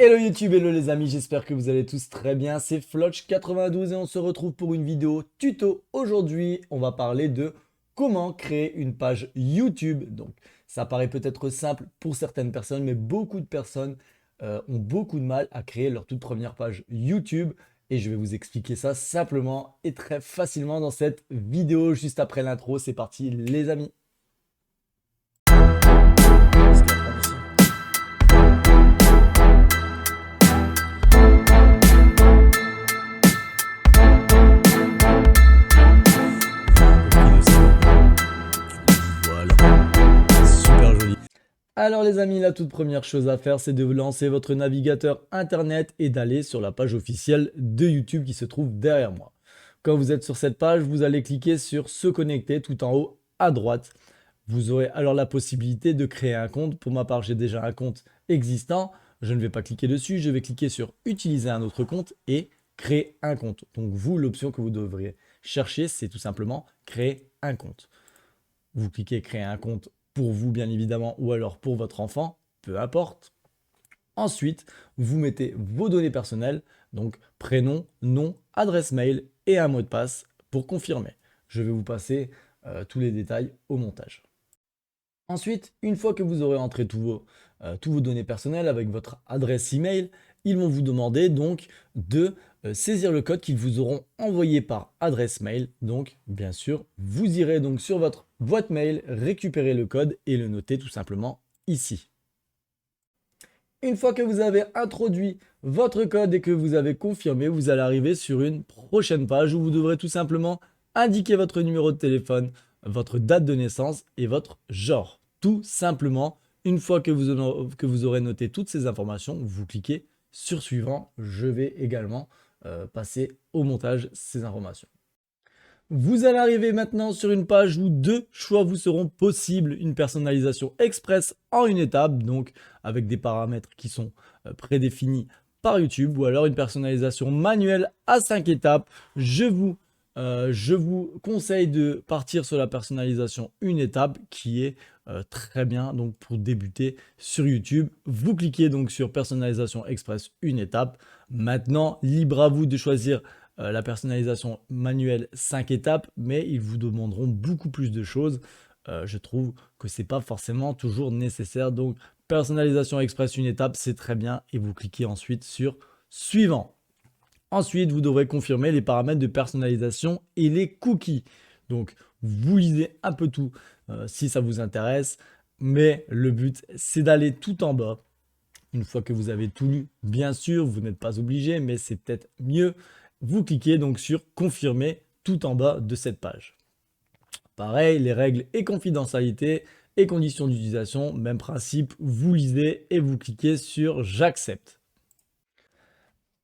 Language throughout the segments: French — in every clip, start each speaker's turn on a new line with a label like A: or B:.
A: Hello YouTube, hello les amis, j'espère que vous allez tous très bien. C'est Flotch92 et on se retrouve pour une vidéo tuto. Aujourd'hui, on va parler de comment créer une page YouTube. Donc, ça paraît peut-être simple pour certaines personnes, mais beaucoup de personnes ont beaucoup de mal à créer leur toute première page YouTube. Et je vais vous expliquer ça simplement et très facilement dans cette vidéo juste après l'intro. C'est parti les amis. Est-ce qu'il va prendre ici? Voilà, super joli. Alors les amis, la toute première chose à faire, c'est de lancer votre navigateur internet et d'aller sur la page officielle de YouTube qui se trouve derrière moi. Quand vous êtes sur cette page, vous allez cliquer sur se connecter tout en haut à droite. Vous aurez alors la possibilité de créer un compte. Pour ma part, j'ai déjà un compte existant. Je ne vais pas cliquer dessus, je vais cliquer sur utiliser un autre compte et créer un compte. Donc vous, l'option que vous devriez chercher, c'est tout simplement créer un compte. Vous cliquez créer un compte pour vous bien évidemment ou alors pour votre enfant, peu importe. Ensuite, vous mettez vos données personnelles, donc prénom, nom, adresse mail et un mot de passe pour confirmer. Je vais vous passer tous les détails au montage. Ensuite, une fois que vous aurez entré tous vos données personnelles avec votre adresse email, ils vont vous demander donc de saisir le code qu'ils vous auront envoyé par adresse mail. Donc, bien sûr, vous irez donc sur votre boîte mail, récupérer le code et le noter tout simplement ici. Une fois que vous avez introduit votre code et que vous avez confirmé, vous allez arriver sur une prochaine page où vous devrez tout simplement indiquer votre numéro de téléphone, votre date de naissance et votre genre. Tout simplement, une fois que vous aurez noté toutes ces informations, vous cliquez sur suivant. Je vais également passer au montage ces informations. Vous allez arriver maintenant sur une page où deux choix vous seront possibles. Une personnalisation express en une étape, donc avec des paramètres qui sont prédéfinis par YouTube, ou alors une personnalisation manuelle à 5 étapes. Je vous conseille de partir sur la personnalisation une étape qui est très bien donc pour débuter sur YouTube. Vous cliquez donc sur personnalisation express une étape. Maintenant, libre à vous de choisir la personnalisation manuelle 5 étapes, mais ils vous demanderont beaucoup plus de choses. Je trouve que c'est pas forcément toujours nécessaire. Donc, personnalisation express une étape, c'est très bien. Et vous cliquez ensuite sur suivant. Ensuite, vous devrez confirmer les paramètres de personnalisation et les cookies. Donc, vous lisez un peu tout si ça vous intéresse, mais le but, c'est d'aller tout en bas. Une fois que vous avez tout lu, bien sûr, vous n'êtes pas obligé, mais c'est peut-être mieux. Vous cliquez donc sur confirmer tout en bas de cette page. Pareil, les règles et confidentialité et conditions d'utilisation, même principe, vous lisez et vous cliquez sur j'accepte.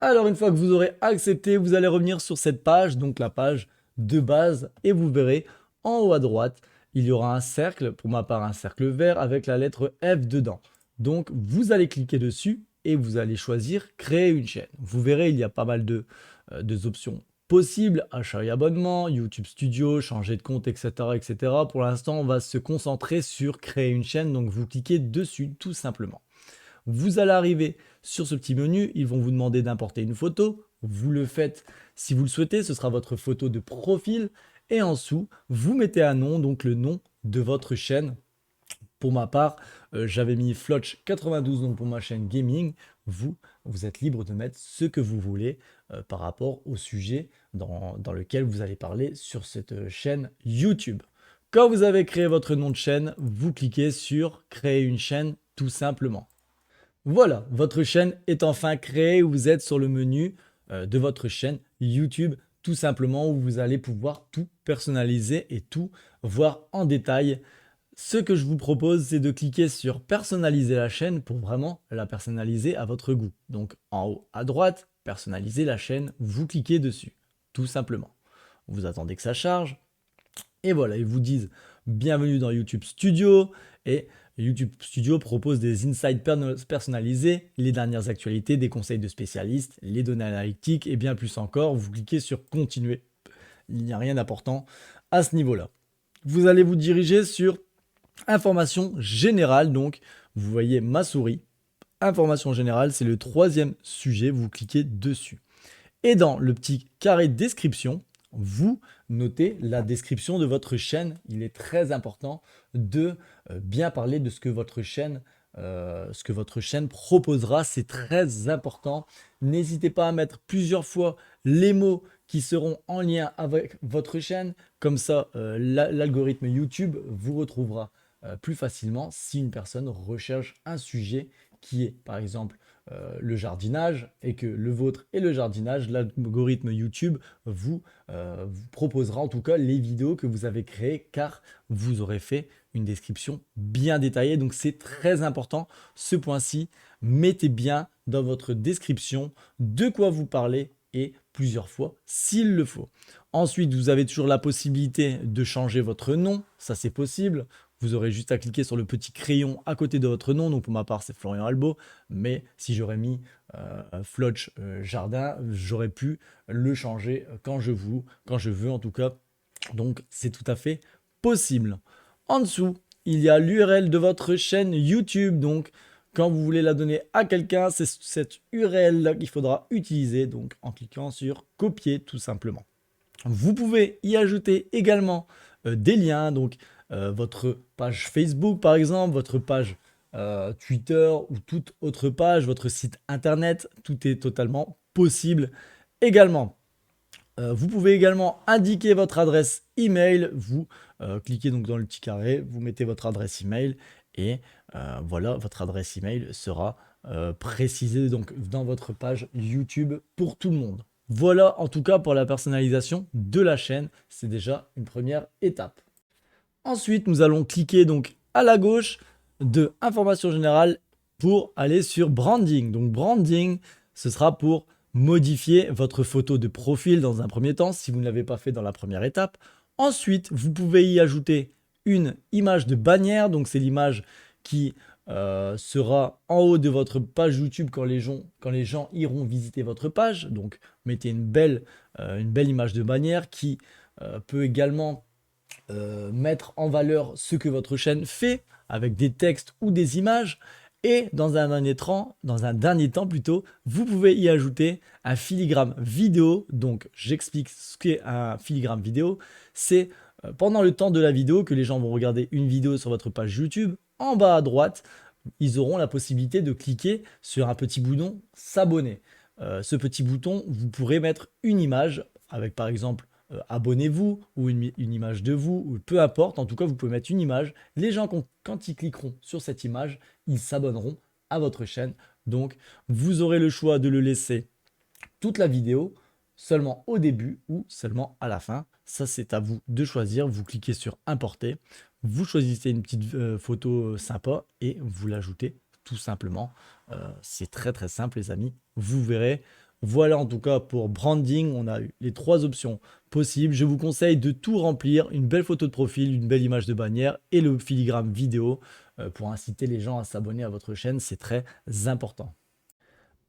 A: Alors une fois que vous aurez accepté, vous allez revenir sur cette page, donc la page de base, et vous verrez en haut à droite, il y aura un cercle, pour ma part un cercle vert avec la lettre F dedans. Donc vous allez cliquer dessus et vous allez choisir créer une chaîne. Vous verrez, il y a pas mal de options possibles, achat et abonnement, YouTube Studio, changer de compte, etc. etc. Pour l'instant, on va se concentrer sur créer une chaîne, donc vous cliquez dessus tout simplement. Vous allez arriver sur ce petit menu, ils vont vous demander d'importer une photo. Vous le faites si vous le souhaitez, ce sera votre photo de profil. Et en dessous, vous mettez un nom, donc le nom de votre chaîne. Pour ma part, j'avais mis Flotch92 donc pour ma chaîne gaming. Vous êtes libre de mettre ce que vous voulez par rapport au sujet dans lequel vous allez parler sur cette chaîne YouTube. Quand vous avez créé votre nom de chaîne, vous cliquez sur créer une chaîne tout simplement. Voilà, votre chaîne est enfin créée. Vous êtes sur le menu de votre chaîne YouTube, tout simplement, où vous allez pouvoir tout personnaliser et tout voir en détail. Ce que je vous propose, c'est de cliquer sur personnaliser la chaîne pour vraiment la personnaliser à votre goût. Donc en haut à droite, personnaliser la chaîne, vous cliquez dessus, tout simplement. Vous attendez que ça charge. Et voilà, ils vous disent bienvenue dans YouTube Studio. Et YouTube Studio propose des insights personnalisés, les dernières actualités, des conseils de spécialistes, les données analytiques et bien plus encore. Vous cliquez sur continuer. Il n'y a rien d'important à ce niveau-là. Vous allez vous diriger sur information générale. Donc, vous voyez ma souris. information générale, c'est le troisième sujet, vous cliquez dessus. Et dans le petit carré description, vous notez la description de votre chaîne. Il est très important de bien parler de ce que votre chaîne proposera. C'est très important. N'hésitez pas à mettre plusieurs fois les mots qui seront en lien avec votre chaîne. Comme ça, l'algorithme YouTube vous retrouvera plus facilement si une personne recherche un sujet qui est, par exemple, le jardinage et que le vôtre est le jardinage, l'algorithme YouTube vous proposera en tout cas les vidéos que vous avez créées car vous aurez fait une description bien détaillée. Donc c'est très important ce point-ci. Mettez bien dans votre description de quoi vous parlez et plusieurs fois s'il le faut. Ensuite, vous avez toujours la possibilité de changer votre nom. Ça, c'est possible. Vous aurez juste à cliquer sur le petit crayon à côté de votre nom. Donc pour ma part, c'est Florian Albo. Mais si j'aurais mis Flotch Jardin, j'aurais pu le changer quand je veux en tout cas. Donc c'est tout à fait possible. En dessous, il y a l'URL de votre chaîne YouTube. Donc quand vous voulez la donner à quelqu'un, c'est cette URL-là qu'il faudra utiliser. Donc en cliquant sur copier tout simplement. Vous pouvez y ajouter également des liens. Donc votre page Facebook par exemple, votre page Twitter ou toute autre page, votre site internet, tout est totalement possible également. Vous pouvez également indiquer votre adresse email, vous cliquez donc dans le petit carré, vous mettez votre adresse email et voilà, votre adresse email sera précisée donc dans votre page YouTube pour tout le monde. Voilà en tout cas pour la personnalisation de la chaîne, c'est déjà une première étape. Ensuite, nous allons cliquer donc à la gauche de information générale pour aller sur branding. Donc branding, ce sera pour modifier votre photo de profil dans un premier temps si vous ne l'avez pas fait dans la première étape. Ensuite, vous pouvez y ajouter une image de bannière. Donc c'est l'image qui sera en haut de votre page YouTube quand les gens iront visiter votre page. Donc mettez une belle image de bannière qui peut également mettre en valeur ce que votre chaîne fait avec des textes ou des images. Et dans un dernier temps plutôt, vous pouvez y ajouter un filigrane vidéo. Donc j'explique ce qu'est un filigrane vidéo. C'est pendant le temps de la vidéo que les gens vont regarder une vidéo sur votre page YouTube. En bas à droite, ils auront la possibilité de cliquer sur un petit bouton s'abonner. Ce petit bouton, vous pourrez mettre une image avec par exemple abonnez-vous ou une image de vous, ou peu importe, en tout cas vous pouvez mettre une image. Les gens quand ils cliqueront sur cette image, ils s'abonneront à votre chaîne. Donc vous aurez le choix de le laisser toute la vidéo, seulement au début ou seulement à la fin. Ça c'est à vous de choisir. Vous cliquez sur importer, vous choisissez une petite photo sympa et vous l'ajoutez tout simplement. C'est très très simple les amis, vous verrez. Voilà en tout cas pour branding, on a eu les 3 options possibles. Je vous conseille de tout remplir, une belle photo de profil, une belle image de bannière et le filigrane vidéo pour inciter les gens à s'abonner à votre chaîne, c'est très important.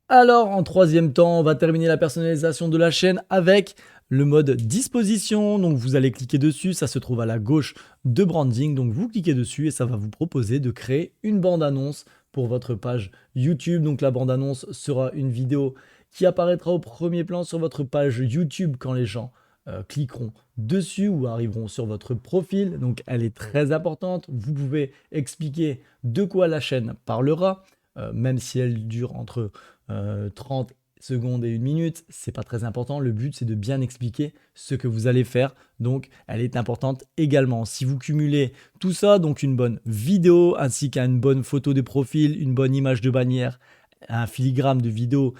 A: Alors en troisième temps, on va terminer la personnalisation de la chaîne avec le mode disposition. Donc vous allez cliquer dessus, ça se trouve à la gauche de branding. Donc vous cliquez dessus et ça va vous proposer de créer une bande-annonce pour votre page YouTube. Donc la bande-annonce sera une vidéo qui apparaîtra au premier plan sur votre page YouTube quand les gens cliqueront dessus ou arriveront sur votre profil. Donc elle est très importante. Vous pouvez expliquer de quoi la chaîne parlera, même si elle dure entre 30 secondes et 1 minute, c'est pas très important. Le but, c'est de bien expliquer ce que vous allez faire. Donc, elle est importante également. Si vous cumulez tout ça, donc une bonne vidéo ainsi qu'une bonne photo de profil, une bonne image de bannière, un filigrane de vidéo,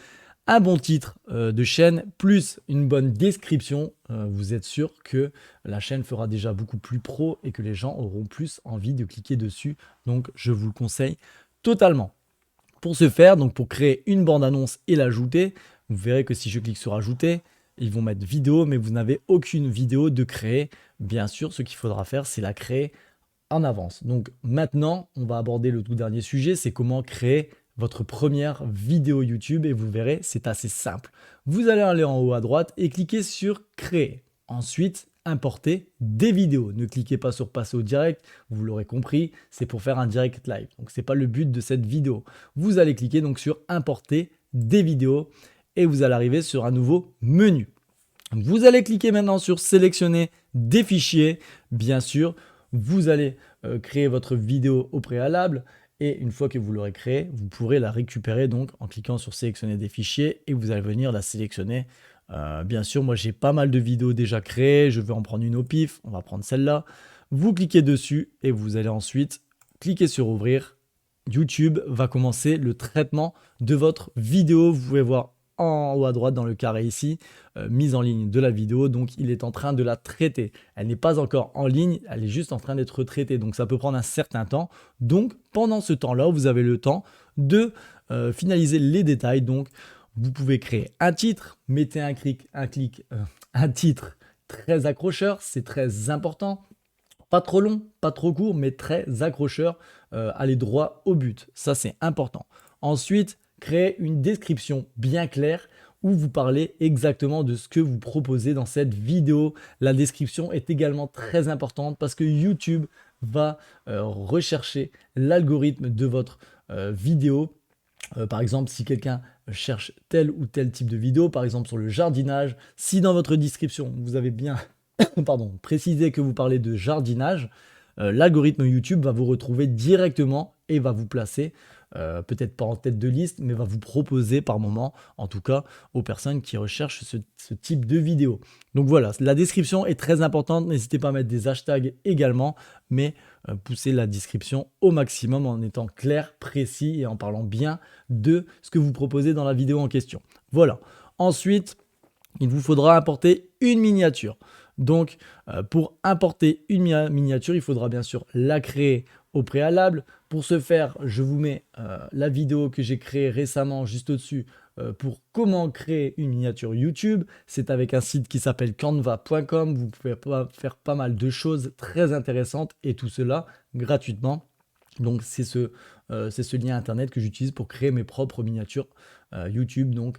A: un bon titre de chaîne, plus une bonne description, vous êtes sûr que la chaîne fera déjà beaucoup plus pro et que les gens auront plus envie de cliquer dessus. Donc, je vous le conseille totalement. Pour ce faire, donc pour créer une bande-annonce et l'ajouter, vous verrez que si je clique sur ajouter, ils vont mettre vidéo, mais vous n'avez aucune vidéo de créer. Bien sûr, ce qu'il faudra faire, c'est la créer en avance. Donc maintenant, on va aborder le tout dernier sujet, c'est comment créer votre première vidéo YouTube et vous verrez, c'est assez simple. Vous allez aller en haut à droite et cliquer sur créer. Ensuite, importer des vidéos. Ne cliquez pas sur passer au direct, vous l'aurez compris, c'est pour faire un direct live. Donc ce n'est pas le but de cette vidéo. Vous allez cliquer donc sur importer des vidéos et vous allez arriver sur un nouveau menu. Vous allez cliquer maintenant sur sélectionner des fichiers. Bien sûr, vous allez créer votre vidéo au préalable et une fois que vous l'aurez créée, vous pourrez la récupérer donc en cliquant sur sélectionner des fichiers et vous allez venir la sélectionner. Bien sûr, moi j'ai pas mal de vidéos déjà créées, je vais en prendre une au pif, on va prendre celle-là. Vous cliquez dessus et vous allez ensuite cliquer sur ouvrir. YouTube va commencer le traitement de votre vidéo. Vous pouvez voir en haut à droite dans le carré ici, mise en ligne de la vidéo, donc il est en train de la traiter. Elle n'est pas encore en ligne, elle est juste en train d'être traitée, donc ça peut prendre un certain temps. Donc pendant ce temps-là, vous avez le temps de finaliser les détails. Donc vous pouvez créer un titre, mettez un titre très accrocheur, c'est très important. Pas trop long, pas trop court, mais très accrocheur, aller droit au but. Ça, c'est important. Ensuite, créez une description bien claire où vous parlez exactement de ce que vous proposez dans cette vidéo. La description est également très importante parce que YouTube va rechercher l'algorithme de votre vidéo. Par exemple, si quelqu'un cherche tel ou tel type de vidéo, par exemple sur le jardinage, si dans votre description, vous avez bien précisé que vous parlez de jardinage, l'algorithme YouTube va vous retrouver directement et va vous placer, peut-être pas en tête de liste, mais va vous proposer par moment, en tout cas, aux personnes qui recherchent ce type de vidéo. Donc voilà, la description est très importante. N'hésitez pas à mettre des hashtags également, mais poussez la description au maximum en étant clair, précis et en parlant bien de ce que vous proposez dans la vidéo en question. Voilà. Ensuite, il vous faudra importer une miniature. Donc, pour importer une miniature, il faudra bien sûr la créer au préalable. Pour ce faire, je vous mets la vidéo que j'ai créée récemment juste au-dessus pour comment créer une miniature YouTube. C'est avec un site qui s'appelle canva.com. Vous pouvez faire pas mal de choses très intéressantes et tout cela gratuitement. Donc, c'est ce lien internet que j'utilise pour créer mes propres miniatures YouTube. Donc,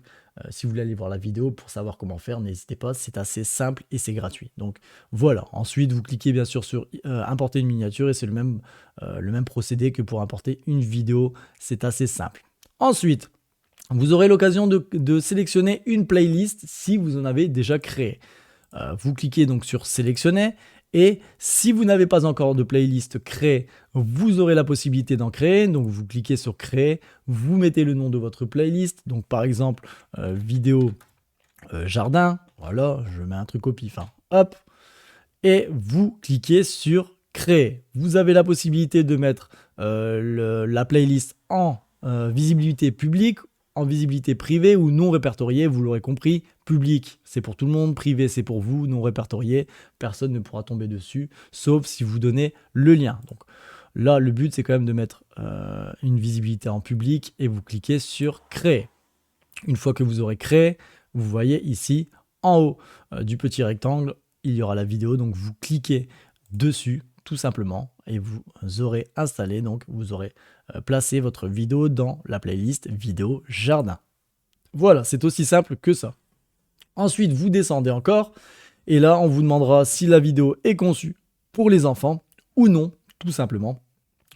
A: si vous voulez aller voir la vidéo pour savoir comment faire, n'hésitez pas, c'est assez simple et c'est gratuit. Donc voilà, ensuite vous cliquez bien sûr sur importer une miniature et c'est le même procédé que pour importer une vidéo, c'est assez simple. Ensuite, vous aurez l'occasion de sélectionner une playlist si vous en avez déjà créé. Vous cliquez donc sur sélectionner. Et si vous n'avez pas encore de playlist créée, vous aurez la possibilité d'en créer. Donc vous cliquez sur créer, vous mettez le nom de votre playlist. Donc par exemple, vidéo jardin. Voilà, je mets un truc au pif. Hein. Hop. Et vous cliquez sur créer. Vous avez la possibilité de mettre la playlist en visibilité publique, en visibilité privée ou non répertoriée, vous l'aurez compris. Public, c'est pour tout le monde, privé, c'est pour vous, non répertorié, personne ne pourra tomber dessus, sauf si vous donnez le lien. Donc là, le but, c'est quand même de mettre une visibilité en public et vous cliquez sur créer. Une fois que vous aurez créé, vous voyez ici, en haut du petit rectangle, il y aura la vidéo, donc vous cliquez dessus, tout simplement, et vous aurez installé, donc vous aurez placé votre vidéo dans la playlist vidéo jardin. Voilà, c'est aussi simple que ça. Ensuite, vous descendez encore, et là, on vous demandera si la vidéo est conçue pour les enfants ou non, tout simplement.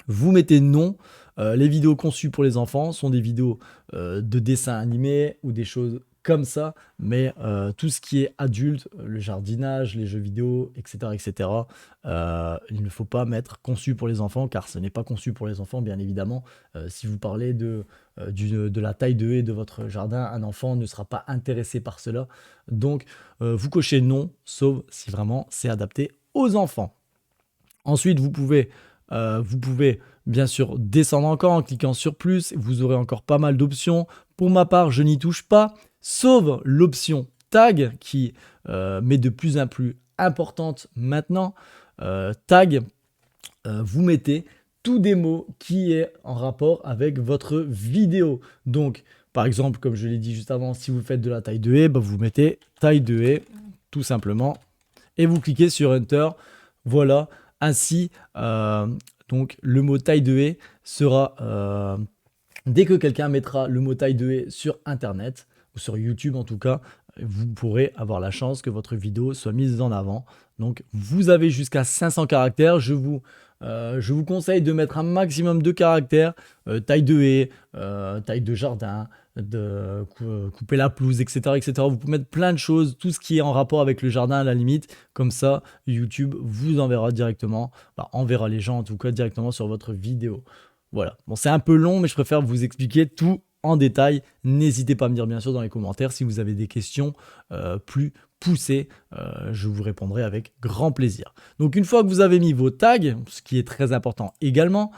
A: Vous mettez non. Les vidéos conçues pour les enfants sont des vidéos de dessins animés ou des choses comme ça, mais tout ce qui est adulte, le jardinage, les jeux vidéo, etc., il ne faut pas mettre conçu pour les enfants, car ce n'est pas conçu pour les enfants, bien évidemment. Si vous parlez de la taille de haie de votre jardin, un enfant ne sera pas intéressé par cela. Donc, vous cochez non, sauf si vraiment c'est adapté aux enfants. Ensuite, vous pouvez bien sûr descendre encore en cliquant sur plus. Vous aurez encore pas mal d'options. Pour ma part, je n'y touche pas, sauf l'option tag qui m'est de plus en plus importante maintenant. Tag, vous mettez tout des mots qui est en rapport avec votre vidéo. Donc, par exemple, comme je l'ai dit juste avant, si vous faites de la taille de haie, vous mettez taille de haie, tout simplement. Et vous cliquez sur Enter. Voilà. Ainsi, donc le mot taille de haie sera, dès que quelqu'un mettra le mot taille de haie sur Internet, ou sur YouTube en tout cas, vous pourrez avoir la chance que votre vidéo soit mise en avant. Donc vous avez jusqu'à 500 caractères. Je vous conseille de mettre un maximum de caractères, taille de haie, taille de jardin, de couper la pelouse, etc., etc. Vous pouvez mettre plein de choses, tout ce qui est en rapport avec le jardin à la limite. Comme ça, YouTube vous enverra directement, enverra les gens en tout cas directement sur votre vidéo. Voilà. Bon, c'est un peu long, mais je préfère vous expliquer tout en détail. N'hésitez pas à me dire bien sûr dans les commentaires si vous avez des questions plus poussées. Je vous répondrai avec grand plaisir. Donc une fois que vous avez mis vos tags, ce qui est très important également,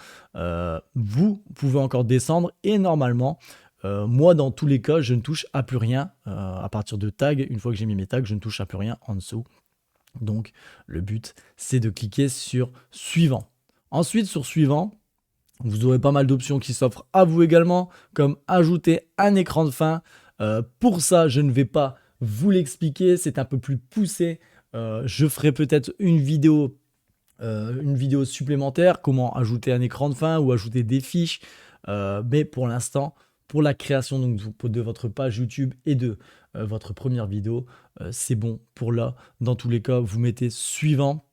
A: vous pouvez encore descendre et normalement, moi dans tous les cas, je ne touche à plus rien à partir de tags. Une fois que j'ai mis mes tags, je ne touche à plus rien en dessous. Donc le but, c'est de cliquer sur suivant. Ensuite, sur suivant, vous aurez pas mal d'options qui s'offrent à vous également, comme ajouter un écran de fin. Pour ça, je ne vais pas vous l'expliquer, c'est un peu plus poussé. Je ferai peut-être une vidéo supplémentaire, comment ajouter un écran de fin ou ajouter des fiches. Mais pour l'instant, pour la création donc, de votre page YouTube et de votre première vidéo, c'est bon pour là. Dans tous les cas, vous mettez suivant.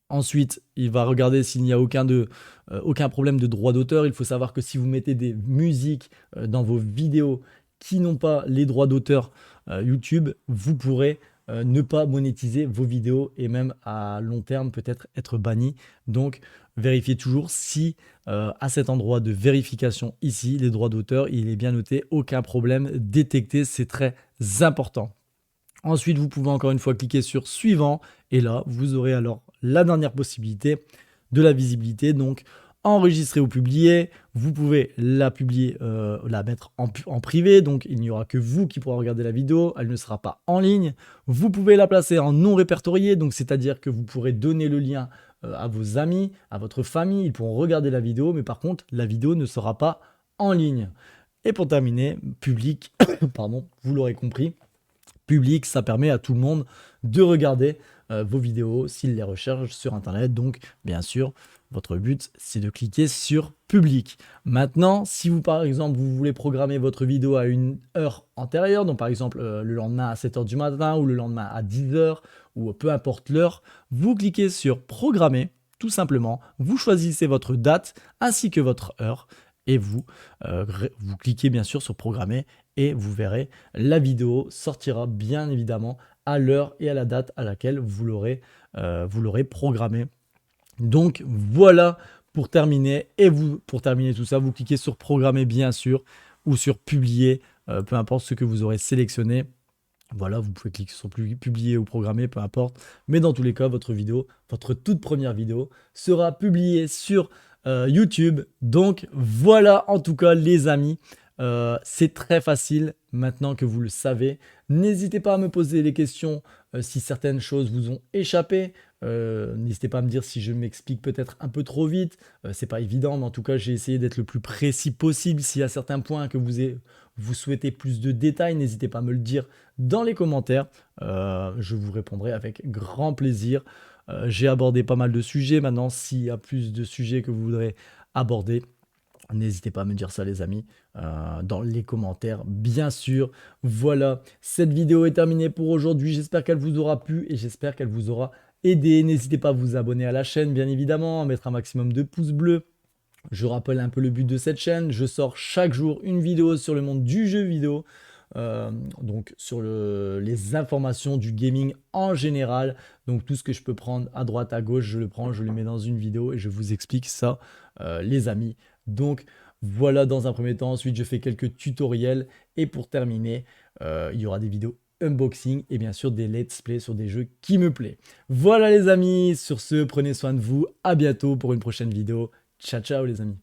A: Ensuite, il va regarder s'il n'y a aucun problème de droit d'auteur. Il faut savoir que si vous mettez des musiques dans vos vidéos qui n'ont pas les droits d'auteur YouTube, vous pourrez ne pas monétiser vos vidéos et même à long terme peut-être être banni. Donc, vérifiez toujours si à cet endroit de vérification ici, les droits d'auteur, il est bien noté, aucun problème détecté. C'est très important. Ensuite, vous pouvez encore une fois cliquer sur suivant et là, vous aurez alors la dernière possibilité de la visibilité. Donc, enregistrer ou publier, vous pouvez la publier, la mettre en privé. Donc, il n'y aura que vous qui pourrez regarder la vidéo. Elle ne sera pas en ligne. Vous pouvez la placer en non répertorié. Donc, c'est-à-dire que vous pourrez donner le lien à vos amis, à votre famille. Ils pourront regarder la vidéo, mais par contre, la vidéo ne sera pas en ligne. Et pour terminer, public, pardon, vous l'aurez compris. Public, ça permet à tout le monde de regarder vos vidéos s'ils les recherchent sur internet. Donc bien sûr, votre but c'est de cliquer sur public. Maintenant, si vous par exemple vous voulez programmer votre vidéo à une heure antérieure, donc par exemple le lendemain à 7 h du matin ou le lendemain à 10 h ou peu importe l'heure, vous cliquez sur programmer tout simplement, vous choisissez votre date ainsi que votre heure et vous cliquez bien sûr sur programmer et vous verrez la vidéo sortira bien évidemment à l'heure et à la date à laquelle vous l'aurez programmé. Donc voilà pour terminer. Et pour terminer tout ça, vous cliquez sur programmer bien sûr ou sur publier, peu importe ce que vous aurez sélectionné. Voilà, vous pouvez cliquer sur publier ou programmer, peu importe. Mais dans tous les cas, votre vidéo, votre toute première vidéo sera publiée sur YouTube. Donc voilà en tout cas les amis. C'est très facile maintenant que vous le savez. N'hésitez pas à me poser des questions si certaines choses vous ont échappé. N'hésitez pas à me dire si je m'explique peut-être un peu trop vite. C'est pas évident, mais en tout cas, j'ai essayé d'être le plus précis possible. S'il y a certains points que vous souhaitez plus de détails, n'hésitez pas à me le dire dans les commentaires. Je vous répondrai avec grand plaisir. J'ai abordé pas mal de sujets. Maintenant, s'il y a plus de sujets que vous voudrez aborder, n'hésitez pas à me dire ça les amis dans les commentaires bien sûr. Voilà, cette vidéo est terminée pour aujourd'hui. J'espère qu'elle vous aura plu et j'espère qu'elle vous aura aidé. N'hésitez pas à vous abonner à la chaîne bien évidemment, à mettre un maximum de pouces bleus. Je rappelle un peu le but de cette chaîne. Je sors chaque jour une vidéo sur le monde du jeu vidéo. Donc sur les informations du gaming en général, donc tout ce que je peux prendre à droite à gauche, je le prends, je le mets dans une vidéo et je vous explique ça les amis. Donc voilà dans un premier temps, ensuite je fais quelques tutoriels et pour terminer, il y aura des vidéos unboxing et bien sûr des let's play sur des jeux qui me plaisent. Voilà les amis, sur ce, prenez soin de vous, à bientôt pour une prochaine vidéo. Ciao ciao les amis.